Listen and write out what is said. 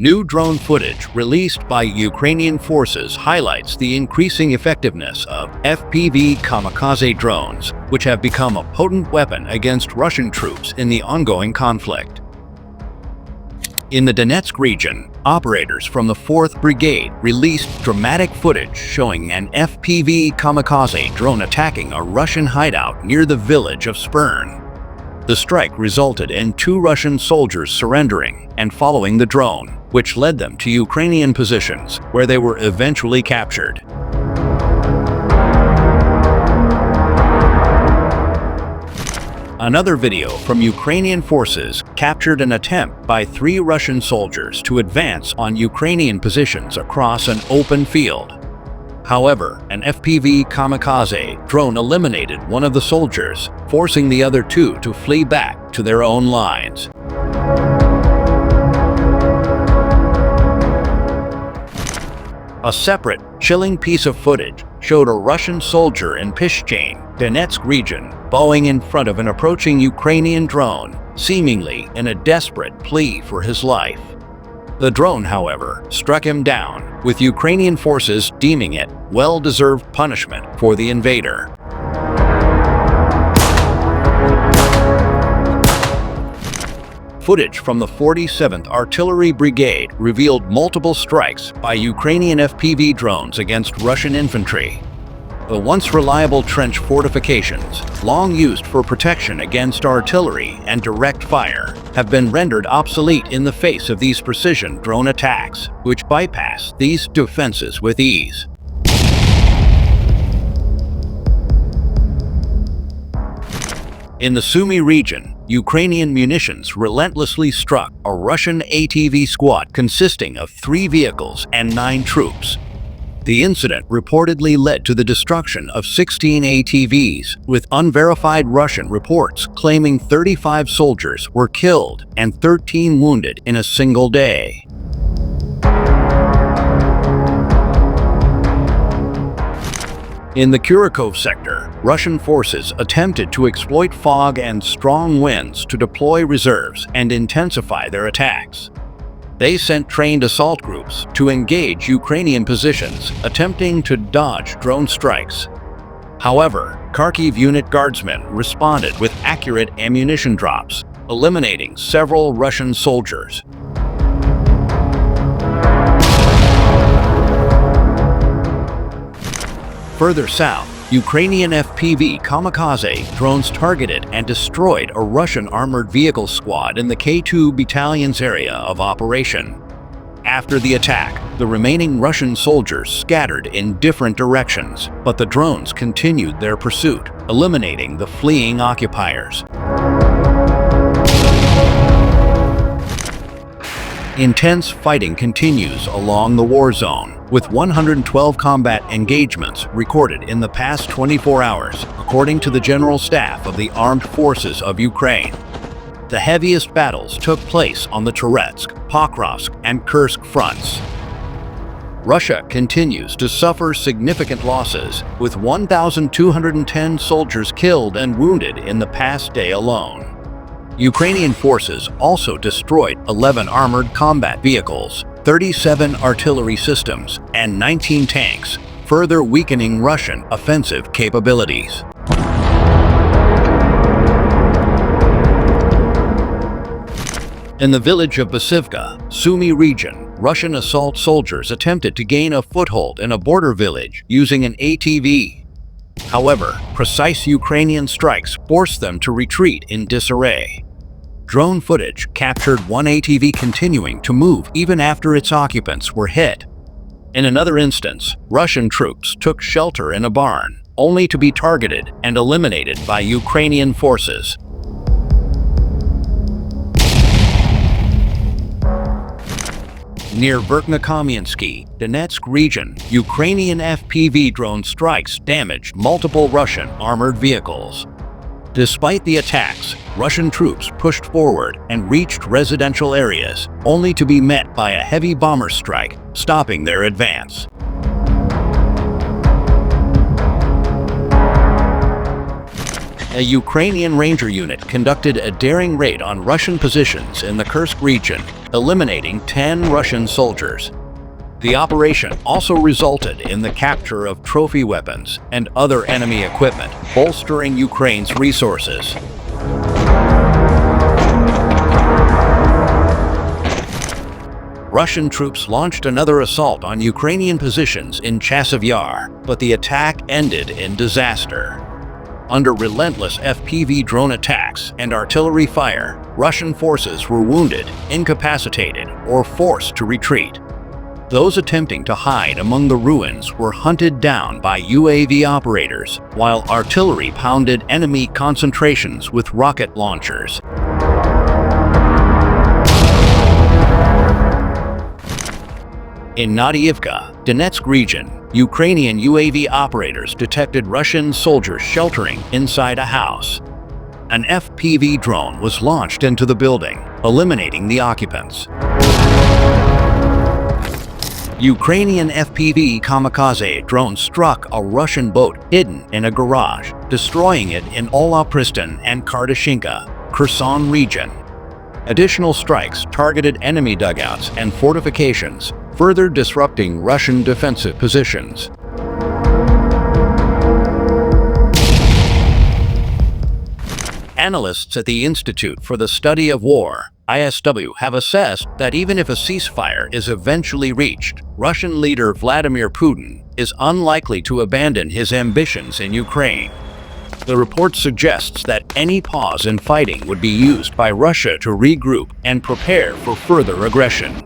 New drone footage released by Ukrainian forces highlights the increasing effectiveness of FPV kamikaze drones, which have become a potent weapon against Russian troops in the ongoing conflict. In the Donetsk region, operators from the 4th Brigade released dramatic footage showing an FPV kamikaze drone attacking a Russian hideout near the village of Spern. The strike resulted in 2 Russian soldiers surrendering and following the drone, which led them to Ukrainian positions, where they were eventually captured. Another video from Ukrainian forces captured an attempt by 3 Russian soldiers to advance on Ukrainian positions across an open field. However, an FPV kamikaze drone eliminated one of the soldiers, forcing the other 2 to flee back to their own lines. A separate, chilling piece of footage showed a Russian soldier in Pishchain, Donetsk region, bowing in front of an approaching Ukrainian drone, seemingly in a desperate plea for his life. The drone, however, struck him down, with Ukrainian forces deeming it well-deserved punishment for the invader. Footage from the 47th Artillery Brigade revealed multiple strikes by Ukrainian FPV drones against Russian infantry. The once reliable trench fortifications, long used for protection against artillery and direct fire, have been rendered obsolete in the face of these precision drone attacks, which bypass these defenses with ease. In the Sumy region, Ukrainian munitions relentlessly struck a Russian ATV squad consisting of 3 vehicles and 9 troops. The incident reportedly led to the destruction of 16 ATVs, with unverified Russian reports claiming 35 soldiers were killed and 13 wounded in a single day. In the Kurikov sector, Russian forces attempted to exploit fog and strong winds to deploy reserves and intensify their attacks. They sent trained assault groups to engage Ukrainian positions, attempting to dodge drone strikes. However, Kharkiv unit guardsmen responded with accurate ammunition drops, eliminating several Russian soldiers. Further south, Ukrainian FPV kamikaze drones targeted and destroyed a Russian armored vehicle squad in the K2 battalion's area of operation. After the attack, the remaining Russian soldiers scattered in different directions, but the drones continued their pursuit, eliminating the fleeing occupiers. Intense fighting continues along the war zone, with 112 combat engagements recorded in the past 24 hours, according to the General Staff of the Armed Forces of Ukraine. The heaviest battles took place on the Toretsk, Pokrovsk, and Kursk fronts. Russia continues to suffer significant losses, with 1,210 soldiers killed and wounded in the past day alone. Ukrainian forces also destroyed 11 armored combat vehicles, 37 artillery systems, and 19 tanks, further weakening Russian offensive capabilities. In the village of Basivka, Sumy region, Russian assault soldiers attempted to gain a foothold in a border village using an ATV. However, precise Ukrainian strikes forced them to retreat in disarray. Drone footage captured one ATV continuing to move even after its occupants were hit. In another instance, Russian troops took shelter in a barn, only to be targeted and eliminated by Ukrainian forces. Near Verkhnekamiensky, Donetsk region, Ukrainian FPV drone strikes damaged multiple Russian armored vehicles. Despite the attacks, Russian troops pushed forward and reached residential areas, only to be met by a heavy bomber strike, stopping their advance. A Ukrainian Ranger unit conducted a daring raid on Russian positions in the Kursk region, eliminating 10 Russian soldiers. The operation also resulted in the capture of trophy weapons and other enemy equipment, bolstering Ukraine's resources. Russian troops launched another assault on Ukrainian positions in Chasiv Yar, but the attack ended in disaster. Under relentless FPV drone attacks and artillery fire, Russian forces were wounded, incapacitated, or forced to retreat. Those attempting to hide among the ruins were hunted down by UAV operators, while artillery pounded enemy concentrations with rocket launchers. In Nadiivka, Donetsk region, Ukrainian UAV operators detected Russian soldiers sheltering inside a house. An FPV drone was launched into the building, eliminating the occupants. Ukrainian FPV kamikaze drone struck a Russian boat hidden in a garage, destroying it in Olapristan and Kardashinka, Kherson region. Additional strikes targeted enemy dugouts and fortifications, further disrupting Russian defensive positions. Analysts at the Institute for the Study of War, ISW, have assessed that even if a ceasefire is eventually reached, Russian leader Vladimir Putin is unlikely to abandon his ambitions in Ukraine. The report suggests that any pause in fighting would be used by Russia to regroup and prepare for further aggression.